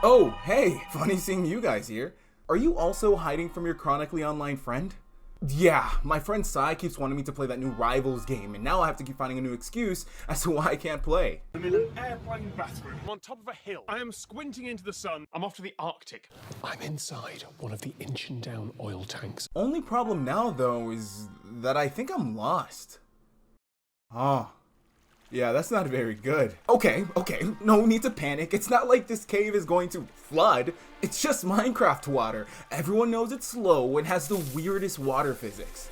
Oh, hey, funny seeing you guys here. Are you also hiding from your chronically online friend? Yeah, my friend Sai keeps wanting me to play that new Rivals game, and now I have to keep finding a new excuse as to why I can't play. I'm in an airplane bathroom. I'm on top of a hill. I am squinting into the sun. I'm off to the Arctic. I'm inside one of the inch-and-down oil tanks. Only problem now, though, is that I think I'm lost. Oh. Yeah, that's not very good. Okay, no need to panic. It's not like this cave is going to flood. It's just Minecraft water. Everyone knows it's slow and has the weirdest water physics.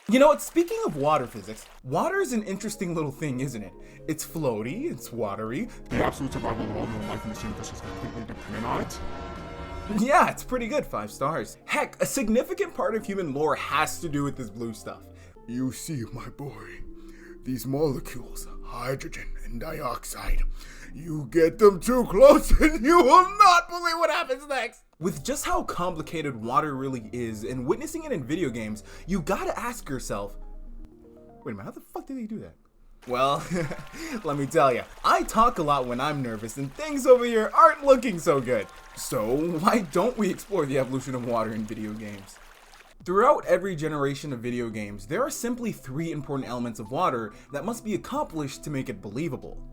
You know what, speaking of water physics, water is an interesting little thing, isn't it? It's floaty, it's watery. The absolute survival of all known life in this universe is completely dependent on it. Yeah, it's pretty good, 5 stars. Heck, a significant part of human lore has to do with this blue stuff. You see, my boy, these molecules, hydrogen and dioxide, you get them too close and you will not believe what happens next. With just how complicated water really is and witnessing it in video games, you gotta ask yourself, wait a minute, how the fuck did they do that? Well, let me tell you, I talk a lot when I'm nervous and things over here aren't looking so good. So why don't we explore the evolution of water in video games? Throughout every generation of video games, there are simply 3 important elements of water that must be accomplished to make it believable.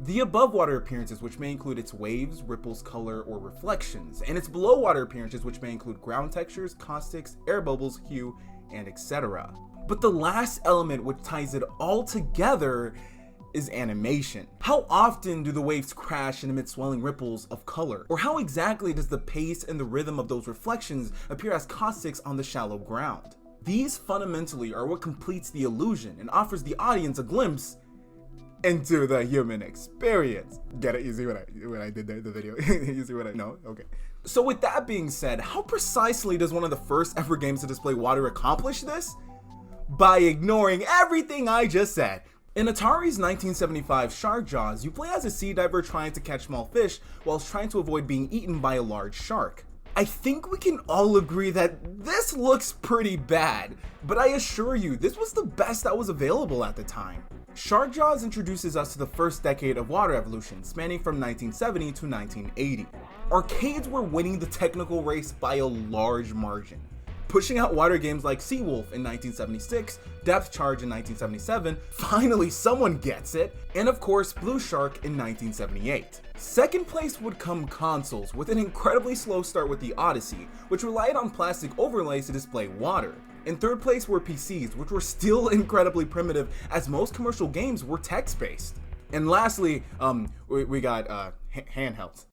The above water appearances, which may include its waves, ripples, color, or reflections, and its below water appearances, which may include ground textures, caustics, air bubbles, hue, and etc. But the last element which ties it all together is animation. How often do the waves crash and emit swelling ripples of color? Or how exactly does the pace and the rhythm of those reflections appear as caustics on the shallow ground? These fundamentally are what completes the illusion and offers the audience a glimpse into the human experience. Get it? You see what I did there, the video? You see what I know? Okay. So with that being said, how precisely does one of the first ever games to display water accomplish this? By ignoring everything I just said. In Atari's 1975 Shark Jaws, you play as a sea diver trying to catch small fish whilst trying to avoid being eaten by a large shark. I think we can all agree that this looks pretty bad, but I assure you, this was the best that was available at the time. Shark Jaws introduces us to the first decade of water evolution, spanning from 1970 to 1980. Arcades were winning the technical race by a large margin, pushing out water games like Seawolf in 1976, Depth Charge in 1977, finally someone gets it, and of course Blue Shark in 1978. Second place would come consoles, with an incredibly slow start with the Odyssey, which relied on plastic overlays to display water. In third place were PCs, which were still incredibly primitive as most commercial games were text-based. And lastly, we got handhelds.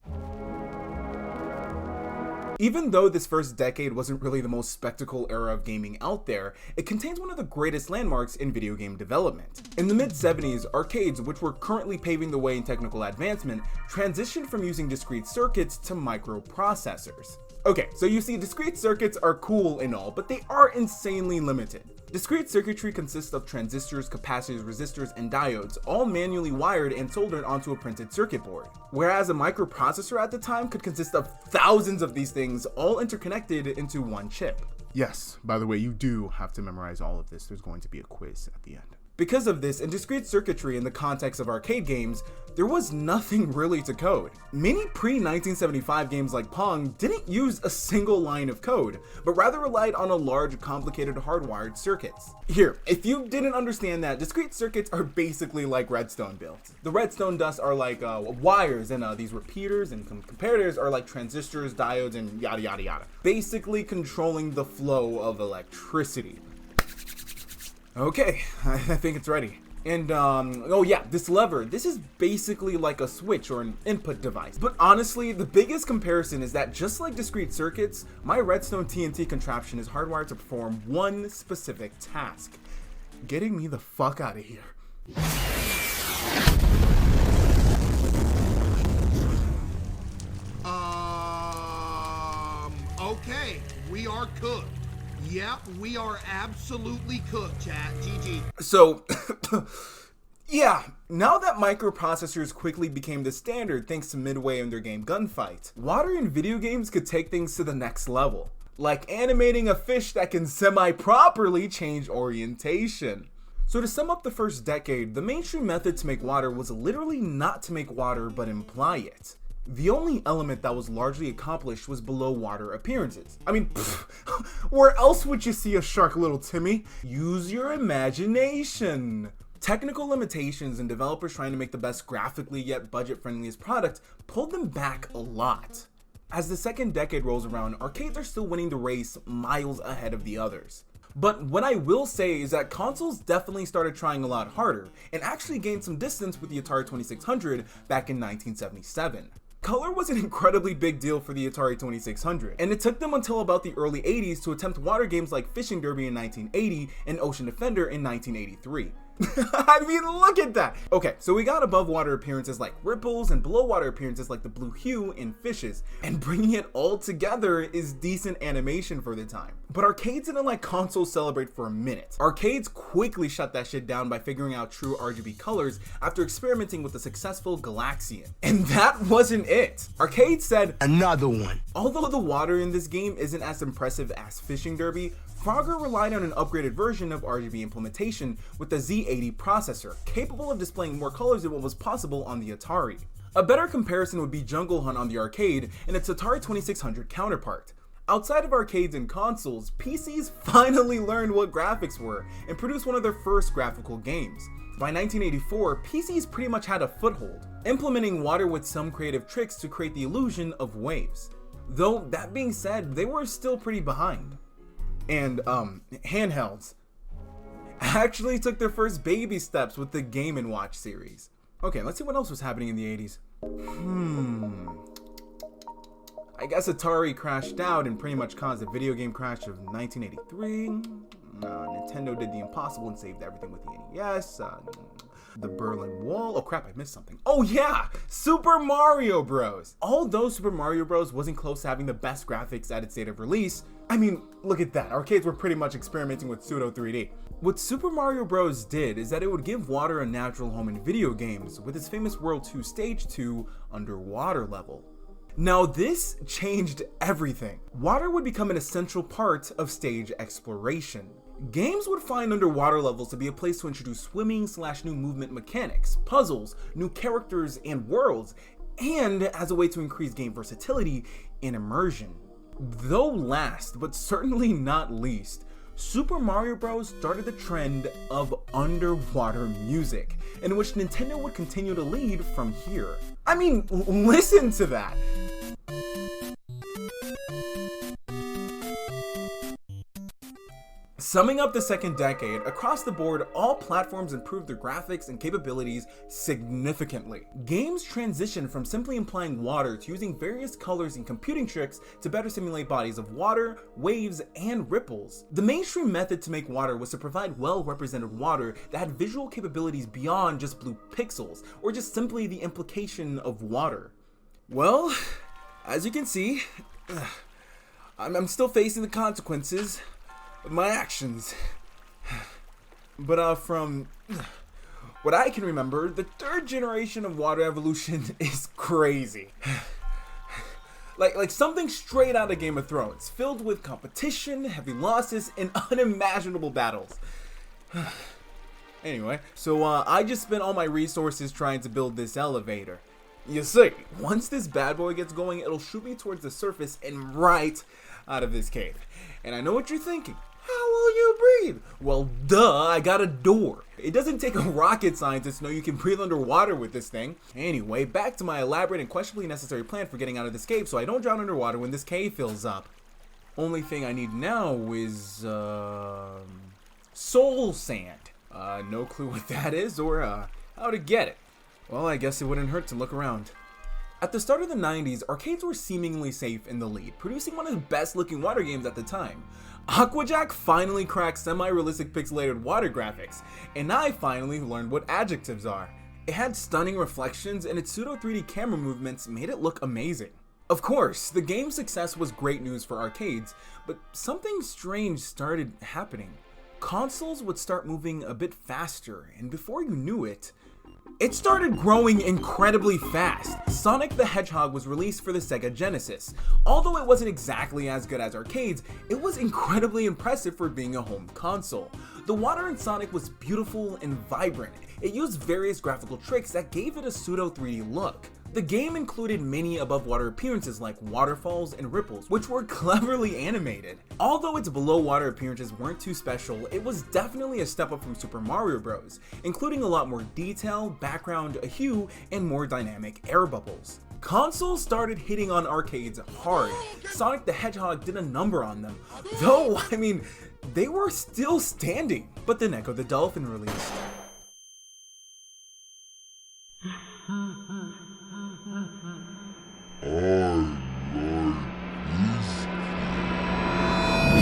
Even though this first decade wasn't really the most spectacle era of gaming out there, it contains one of the greatest landmarks in video game development. In the mid-70s, arcades, which were currently paving the way in technical advancement, transitioned from using discrete circuits to microprocessors. Okay, so you see, discrete circuits are cool and all, but they are insanely limited. Discrete circuitry consists of transistors, capacitors, resistors, and diodes, all manually wired and soldered onto a printed circuit board. Whereas a microprocessor at the time could consist of thousands of these things, all interconnected into one chip. Yes, by the way, you do have to memorize all of this. There's going to be a quiz at the end. Because of this, in discrete circuitry in the context of arcade games, there was nothing really to code. Many pre-1975 games like Pong didn't use a single line of code, but rather relied on a large, complicated hardwired circuits. Here, if you didn't understand that, discrete circuits are basically like redstone builds. The redstone dust are like wires, and these repeaters and comparators are like transistors, diodes, and yada yada yada. Basically controlling the flow of electricity. Okay, I think it's ready. And oh yeah, this lever, this is basically like a switch or an input device. But honestly, the biggest comparison is that just like discrete circuits, my redstone TNT contraption is hardwired to perform one specific task: getting me the fuck out of here. Okay, we are cooked. Yep, we are absolutely cooked, chat. GG. So, yeah, now that microprocessors quickly became the standard thanks to Midway and their game Gunfight, water in video games could take things to the next level, like animating a fish that can semi-properly change orientation. So to sum up the first decade, the mainstream method to make water was literally not to make water but imply it. The only element that was largely accomplished was below water appearances. I mean, where else would you see a shark, little Timmy? Use your imagination. Technical limitations and developers trying to make the best graphically yet budget-friendliest product pulled them back a lot. As the second decade rolls around, arcades are still winning the race miles ahead of the others. But what I will say is that consoles definitely started trying a lot harder, and actually gained some distance with the Atari 2600 back in 1977. Color was an incredibly big deal for the Atari 2600, and it took them until about the early 80s to attempt water games like Fishing Derby in 1980 and Ocean Defender in 1983. I mean, look at that! Okay, so we got above water appearances like ripples and below water appearances like the blue hue in fishes, and bringing it all together is decent animation for the time. But arcades didn't let consoles celebrate for a minute. Arcades quickly shut that shit down by figuring out true RGB colors after experimenting with the successful Galaxian. And that wasn't it. Arcades said, Another one. although the water in this game isn't as impressive as Fishing Derby, Frogger relied on an upgraded version of RGB implementation with the Z80 processor, capable of displaying more colors than what was possible on the Atari. A better comparison would be Jungle Hunt on the arcade and its Atari 2600 counterpart. Outside of arcades and consoles, PCs finally learned what graphics were and produced one of their first graphical games. By 1984, PCs pretty much had a foothold, implementing water with some creative tricks to create the illusion of waves. Though, that being said, they were still pretty behind. And handhelds actually took their first baby steps with the Game & Watch series. Okay, let's see what else was happening in the 80s. I guess Atari crashed out and pretty much caused the video game crash of 1983. Nintendo did the impossible and saved everything with the NES. The Berlin Wall. Oh crap, I missed something. Oh yeah, Super Mario Bros. Although Super Mario Bros. Wasn't close to having the best graphics at its date of release, I mean, look at that. Arcades were pretty much experimenting with pseudo 3D. What Super Mario Bros. Did is that it would give water a natural home in video games with its famous World 2 Stage 2 underwater level. Now this changed everything. Water would become an essential part of stage exploration. Games would find underwater levels to be a place to introduce swimming / new movement mechanics, puzzles, new characters and worlds, and as a way to increase game versatility and immersion. Though last, but certainly not least, Super Mario Bros. Started the trend of underwater music, in which Nintendo would continue to lead from here. I mean, listen to that! Summing up the second decade, across the board, all platforms improved their graphics and capabilities significantly. Games transitioned from simply implying water to using various colors and computing tricks to better simulate bodies of water, waves, and ripples. The mainstream method to make water was to provide well-represented water that had visual capabilities beyond just blue pixels, or just simply the implication of water. Well, as you can see, I'm still facing the consequences of my actions. But from what I can remember, the third generation of water evolution is crazy. Like something straight out of Game of Thrones, filled with competition, heavy losses, and unimaginable battles. Anyway, so I just spent all my resources trying to build this elevator. You see, once this bad boy gets going, it'll shoot me towards the surface and right out of this cave. And I know what you're thinking. How will you breathe? Well, duh, I got a door. It doesn't take a rocket scientist to know you can breathe underwater with this thing. Anyway, back to my elaborate and questionably necessary plan for getting out of this cave so I don't drown underwater when this cave fills up. Only thing I need now is, soul sand. No clue what that is or, how to get it. Well, I guess it wouldn't hurt to look around. At the start of the 90s, arcades were seemingly safe in the lead, producing one of the best looking water games at the time. Aquajack finally cracked semi-realistic pixelated water graphics, and I finally learned what adjectives are. It had stunning reflections and its pseudo 3D camera movements made it look amazing. Of course, the game's success was great news for arcades, but something strange started happening. Consoles would start moving a bit faster, and before you knew it, It started growing incredibly fast. Sonic the Hedgehog was released for the Sega Genesis. Although it wasn't exactly as good as arcades, it was incredibly impressive for being a home console. The water in Sonic was beautiful and vibrant. It used various graphical tricks that gave it a pseudo 3D look. The game included many above water appearances like waterfalls and ripples, which were cleverly animated. Although its below water appearances weren't too special, it was definitely a step up from Super Mario Bros., including a lot more detail, background, a hue, and more dynamic air bubbles. Consoles started hitting on arcades hard. Sonic the Hedgehog did a number on them, though, I mean, they were still standing. But then Echo the Dolphin released.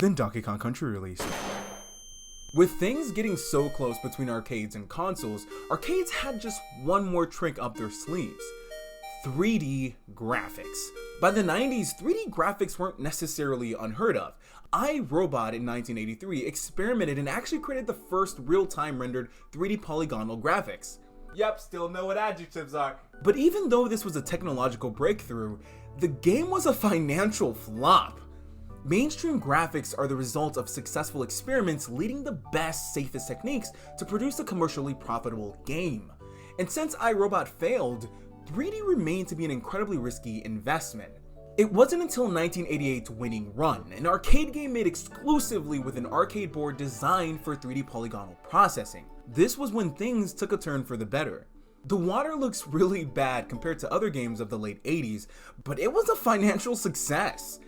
Then Donkey Kong Country released. With things getting so close between arcades and consoles, arcades had just one more trick up their sleeves: 3D graphics. By the 90s, 3D graphics weren't necessarily unheard of. iRobot in 1983 experimented and actually created the first real-time rendered 3D polygonal graphics. Yep, still know what adjectives are. But even though this was a technological breakthrough, the game was a financial flop. Mainstream graphics are the result of successful experiments leading the best, safest techniques to produce a commercially profitable game. And since iRobot failed, 3D remained to be an incredibly risky investment. It wasn't until 1988's Winning Run, an arcade game made exclusively with an arcade board designed for 3D polygonal processing. This was when things took a turn for the better. The water looks really bad compared to other games of the late 80s, but it was a financial success.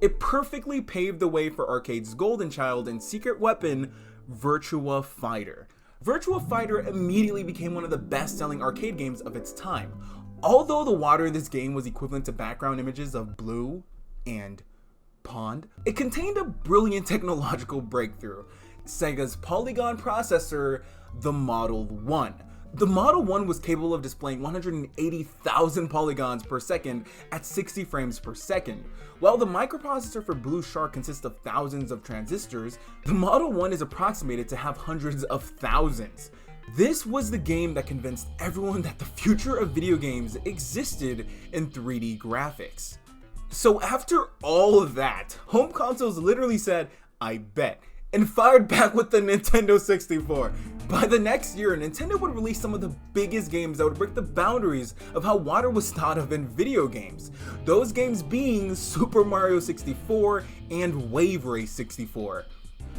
It perfectly paved the way for arcade's golden child and secret weapon, Virtua Fighter. Virtua Fighter immediately became one of the best-selling arcade games of its time. Although the water in this game was equivalent to background images of blue and pond, it contained a brilliant technological breakthrough: Sega's polygon processor, the Model 1. The Model 1 was capable of displaying 180,000 polygons per second at 60 frames per second. While the microprocessor for Blue Shark consists of thousands of transistors, the Model 1 is approximated to have hundreds of thousands. This was the game that convinced everyone that the future of video games existed in 3D graphics. So after all of that, home consoles literally said, "I bet," and fired back with the Nintendo 64. By the next year, Nintendo would release some of the biggest games that would break the boundaries of how water was thought of in video games. Those games being Super Mario 64 and Wave Race 64.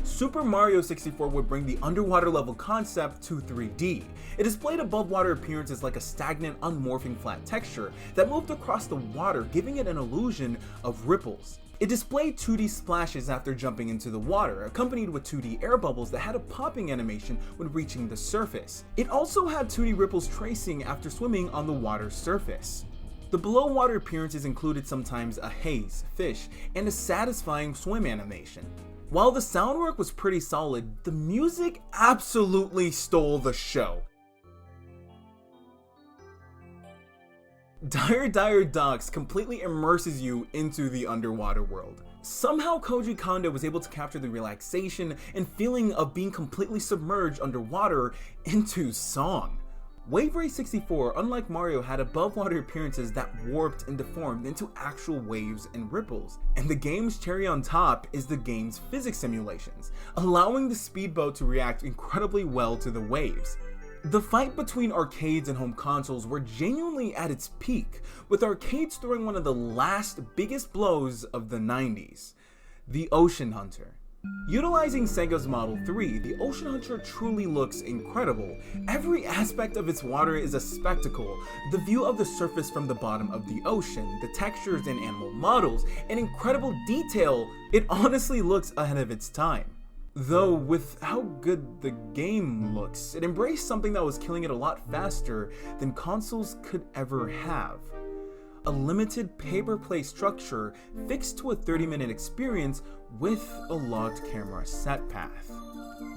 Super Mario 64 would bring the underwater level concept to 3D. It displayed above water appearances like a stagnant, unmorphing flat texture that moved across the water, giving it an illusion of ripples. It displayed 2D splashes after jumping into the water, accompanied with 2D air bubbles that had a popping animation when reaching the surface. It also had 2D ripples tracing after swimming on the water's surface. The below water appearances included sometimes a haze, fish, and a satisfying swim animation. While the sound work was pretty solid, the music absolutely stole the show. Dire Dire Docks completely immerses you into the underwater world. Somehow Koji Kondo was able to capture the relaxation and feeling of being completely submerged underwater into song. Wave Race 64, unlike Mario, had above water appearances that warped and deformed into actual waves and ripples. And the game's cherry on top is the game's physics simulations, allowing the speedboat to react incredibly well to the waves. The fight between arcades and home consoles were genuinely at its peak, with arcades throwing one of the last biggest blows of the 90s, the Ocean Hunter. Utilizing Sega's Model 3, the Ocean Hunter truly looks incredible. Every aspect of its water is a spectacle. The view of the surface from the bottom of the ocean, the textures and animal models, and incredible detail, it honestly looks ahead of its time. Though with how good the game looks, it embraced something that was killing it a lot faster than consoles could ever have. A limited pay-per-play structure fixed to a 30-minute experience with a locked camera set path.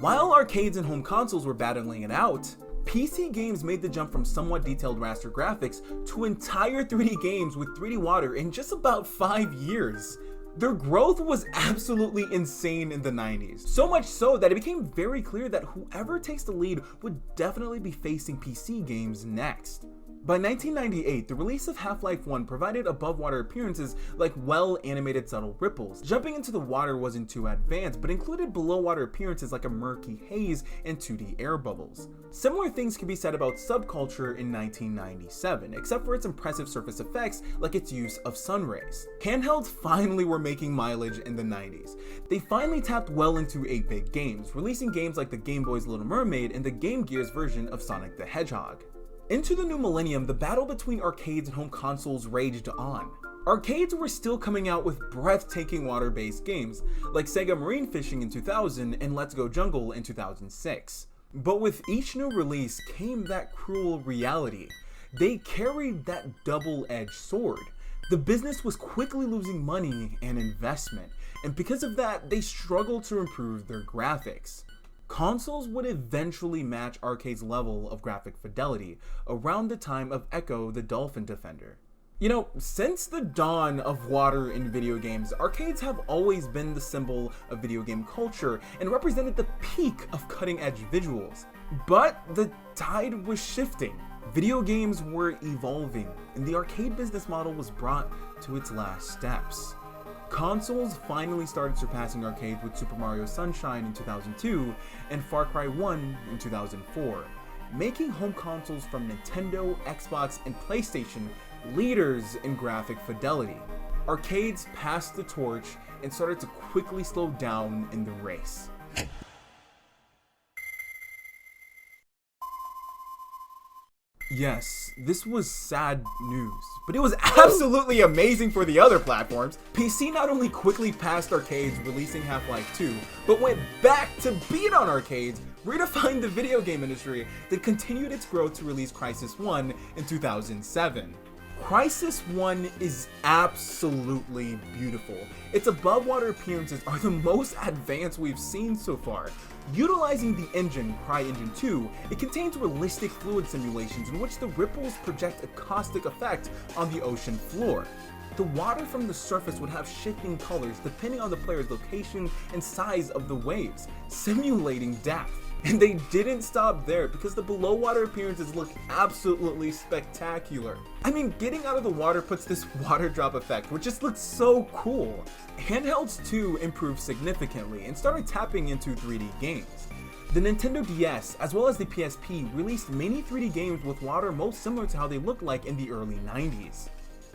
While arcades and home consoles were battling it out, PC games made the jump from somewhat detailed raster graphics to entire 3D games with 3D water in just about 5 years. Their growth was absolutely insane in the 90s, so much so that it became very clear that whoever takes the lead would definitely be facing PC games next. By 1998, the release of Half-Life 1 provided above-water appearances like well-animated subtle ripples. Jumping into the water wasn't too advanced, but included below-water appearances like a murky haze and 2D air bubbles. Similar things can be said about Subculture in 1997, except for its impressive surface effects like its use of sun rays. Handhelds finally were making mileage in the 90s. They finally tapped well into 8-bit games, releasing games like the Game Boy's Little Mermaid and the Game Gear's version of Sonic the Hedgehog. Into the new millennium, the battle between arcades and home consoles raged on. Arcades were still coming out with breathtaking water-based games, like Sega Marine Fishing in 2000 and Let's Go Jungle in 2006. But with each new release came that cruel reality. They carried that double-edged sword. The business was quickly losing money and investment, and because of that, they struggled to improve their graphics. Consoles would eventually match arcade's level of graphic fidelity around the time of Echo the Dolphin Defender. You know, since the dawn of water in video games, arcades have always been the symbol of video game culture and represented the peak of cutting-edge visuals. But the tide was shifting. Video games were evolving, and the arcade business model was brought to its last steps. Consoles finally started surpassing arcades with Super Mario Sunshine in 2002 and Far Cry 1 in 2004, making home consoles from Nintendo, Xbox, and PlayStation leaders in graphic fidelity. Arcades passed the torch and started to quickly slow down in the race. Yes, this was sad news, but it was absolutely amazing for the other platforms. PC not only quickly passed arcades releasing Half-Life 2, but went back to beat on arcades, redefined the video game industry, that continued its growth to release Crysis 1 in 2007. Crysis 1 is absolutely beautiful. Its above-water appearances are the most advanced we've seen so far. Utilizing the engine, CryEngine 2, it contains realistic fluid simulations in which the ripples project a caustic effect on the ocean floor. The water from the surface would have shifting colors depending on the player's location and size of the waves, simulating death. And they didn't stop there because the below water appearances look absolutely spectacular. I mean, getting out of the water puts this water drop effect, which just looks so cool. Handhelds too improved significantly and started tapping into 3D games. The Nintendo DS, as well as the PSP, released many 3D games with water most similar to how they looked like in the early 90s.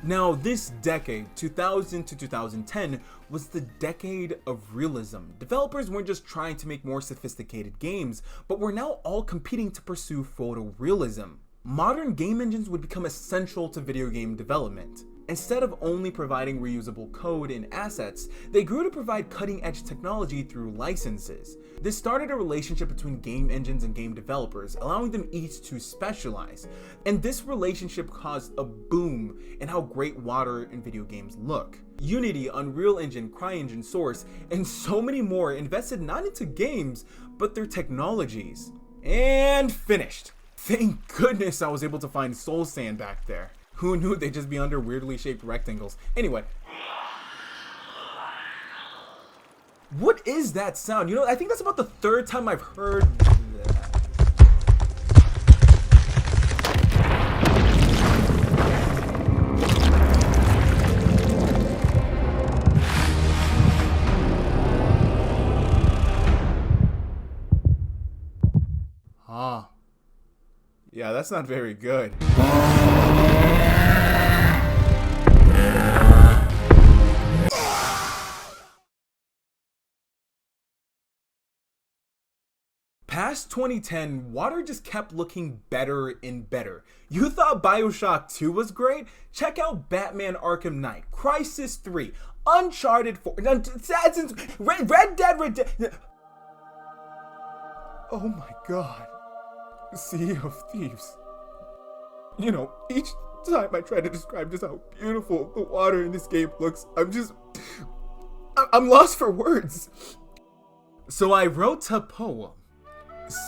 Now, this decade, 2000 to 2010, was the decade of realism. Developers weren't just trying to make more sophisticated games, but were now all competing to pursue photorealism. Modern game engines would become essential to video game development. Instead of only providing reusable code and assets, they grew to provide cutting-edge technology through licenses. This started a relationship between game engines and game developers, allowing them each to specialize. And this relationship caused a boom in how great water in video games look. Unity, Unreal Engine, CryEngine, Source, and so many more invested not into games, but their technologies. And finished. Thank goodness I was able to find Soul Sand back there. Who knew they'd just be under weirdly shaped rectangles? Anyway. What is that sound? You know, I think that's about the third time I've heard that. Huh. Yeah, that's not very good. Past 2010, water just kept looking better and better. You thought BioShock 2 was great? Check out Batman Arkham Knight, Crysis 3, Uncharted 4, Assassin's Red Dead. Oh my god. Sea of Thieves. You know, each time I try to describe just how beautiful the water in this game looks, I'm lost for words. So I wrote a poem,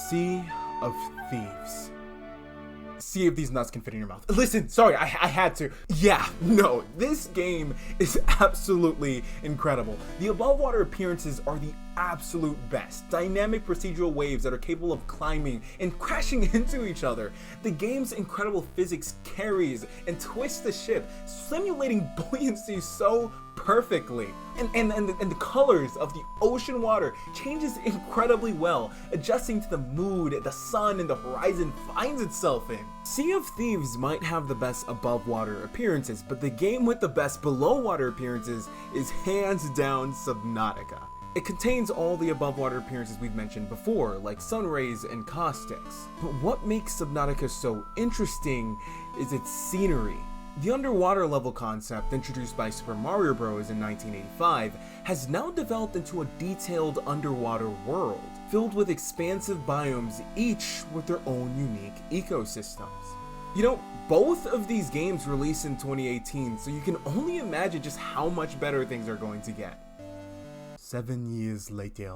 Sea of Thieves. See if these nuts can fit in your mouth. Listen, sorry, I had to. Yeah, no, this game is absolutely incredible. The above water appearances are the absolute best. Dynamic procedural waves that are capable of climbing and crashing into each other. The game's incredible physics carries and twists the ship, simulating buoyancy so perfectly. And the colors of the ocean water changes incredibly well, adjusting to the mood the sun and the horizon finds itself in. Sea of Thieves might have the best above water appearances, but the game with the best below water appearances is hands down Subnautica. It contains all the above water appearances we've mentioned before, like sun rays and caustics. But what makes Subnautica so interesting is its scenery. The underwater level concept, introduced by Super Mario Bros. In 1985, has now developed into a detailed underwater world, filled with expansive biomes, each with their own unique ecosystems. You know, both of these games released in 2018, so you can only imagine just how much better things are going to get. 7 years later.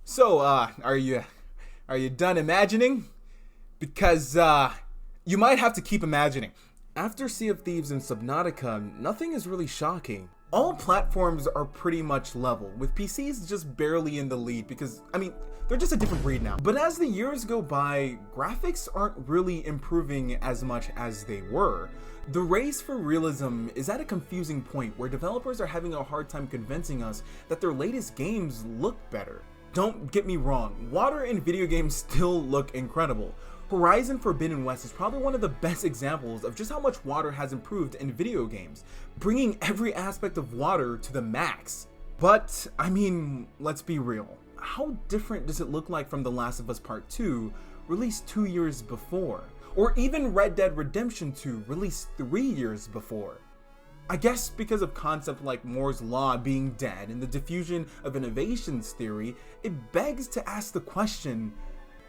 So, are you done imagining? Because, you might have to keep imagining. After Sea of Thieves and Subnautica, nothing is really shocking. All platforms are pretty much level, with PCs just barely in the lead because, I mean, they're just a different breed now. But as the years go by, graphics aren't really improving as much as they were. The race for realism is at a confusing point where developers are having a hard time convincing us that their latest games look better. Don't get me wrong, water in video games still look incredible. Horizon Forbidden West is probably one of the best examples of just how much water has improved in video games, bringing every aspect of water to the max. But, I mean, let's be real. How different does it look like from The Last of Us Part 2, released 2 years before? Or even Red Dead Redemption 2, released 3 years before? I guess because of concepts like Moore's Law being dead and the diffusion of innovations theory, it begs to ask the question,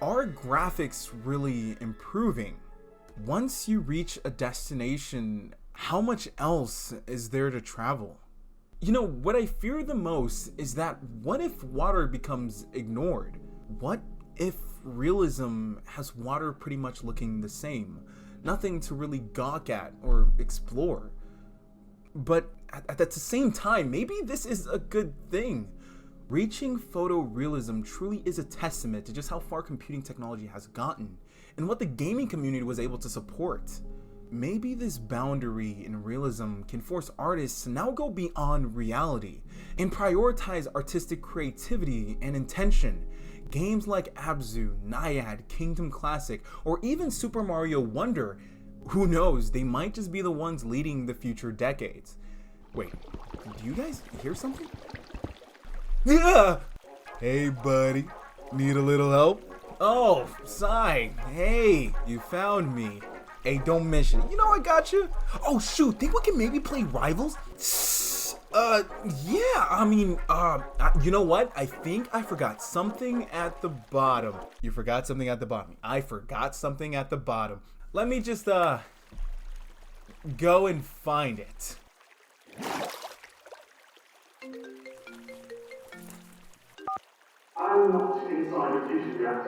are graphics really improving? Once you reach a destination, how much else is there to travel? You know, what I fear the most is that what if water becomes ignored? What if realism has water pretty much looking the same? Nothing to really gawk at or explore. But at the same time, maybe this is a good thing. Reaching photorealism truly is a testament to just how far computing technology has gotten and what the gaming community was able to support. Maybe this boundary in realism can force artists to now go beyond reality and prioritize artistic creativity and intention. Games like Abzu, Naiad, Kingdom Classic, or even Super Mario Wonder, who knows, they might just be the ones leading the future decades. Wait, do you guys hear something? Yeah! Hey buddy, need a little help? Oh, Sai, hey, you found me. Hey, don't miss it. You know I got you. Oh shoot, think we can maybe play Rivals? Yeah, I mean, you know what? I think I forgot something at the bottom. You forgot something at the bottom. I forgot something at the bottom. Let me just, go and find it. I'm not inside a fusion reactor.